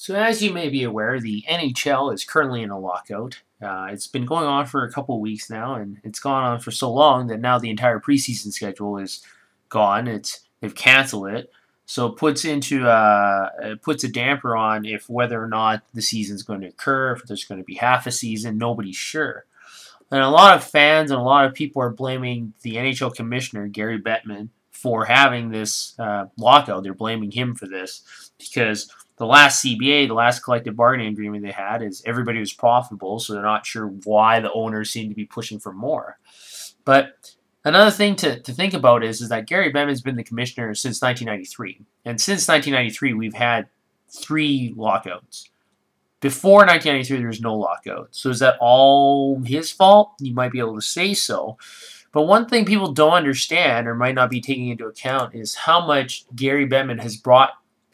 So as you may be aware, the NHL is currently in a lockout. It's been going on for a couple of weeks now, and it's gone on for so long that now the entire preseason schedule is gone. They've canceled it, so it puts a damper on if whether or not the season's going to occur, if there's going to be half a season. Nobody's sure, and a lot of fans and a lot of people are blaming the NHL commissioner Gary Bettman for having this lockout. They're blaming him for this because the last CBA, the last collective bargaining agreement they had, is everybody was profitable, so they're not sure why the owners seem to be pushing for more. But another thing to think about is that Gary Bettman's been the commissioner since 1993. And since 1993, we've had 3 lockouts. Before 1993, there was no lockout. So is that all his fault? You might be able to say so. But one thing people don't understand or might not be taking into account is how much Gary Bettman has brought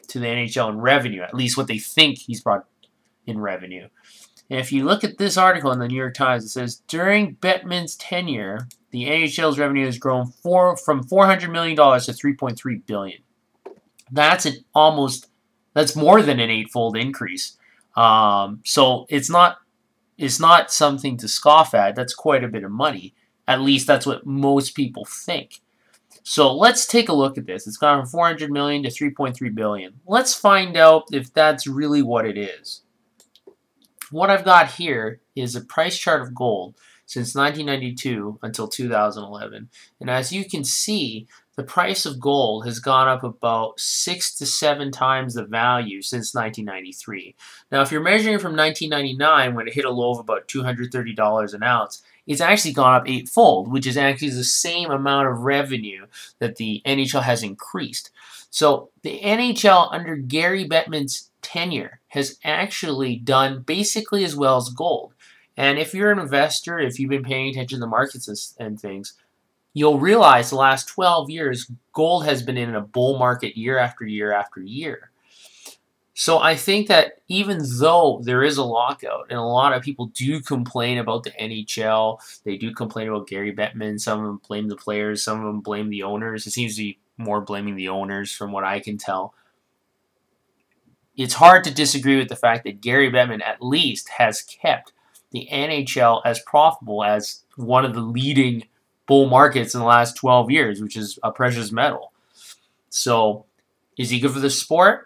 to the NHL in revenue, at least what they think he's brought in revenue. And if you look at this article in the New York Times, it says, during Bettman's tenure, the NHL's revenue has grown from $400 million to $3.3 billion. That's more than an 8-fold increase. So it's not something to scoff at. That's quite a bit of money. At least that's what most people think. So let's take a look at this. It's gone from 400 million to 3.3 billion. Let's find out if that's really what it is. What I've got here is a price chart of gold since 1992 until 2011. And as you can see, the price of gold has gone up about 6 to 7 times the value since 1993. Now, if you're measuring from 1999, when it hit a low of about $230 an ounce, it's actually gone up 8-fold, which is actually the same amount of revenue that the NHL has increased. So the NHL under Gary Bettman's tenure has actually done basically as well as gold. And if you're an investor, if you've been paying attention to the markets and things, you'll realize the last 12 years, gold has been in a bull market year after year after year. So I think that even though there is a lockout, and a lot of people do complain about the NHL, they do complain about Gary Bettman, some of them blame the players, some of them blame the owners. It seems to be more blaming the owners from what I can tell. It's hard to disagree with the fact that Gary Bettman at least has kept the NHL as profitable as one of the leading bull markets in the last 12 years, which is a precious metal. So is he good for the sport?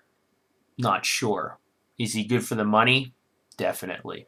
Not sure. Is he good for the money? Definitely.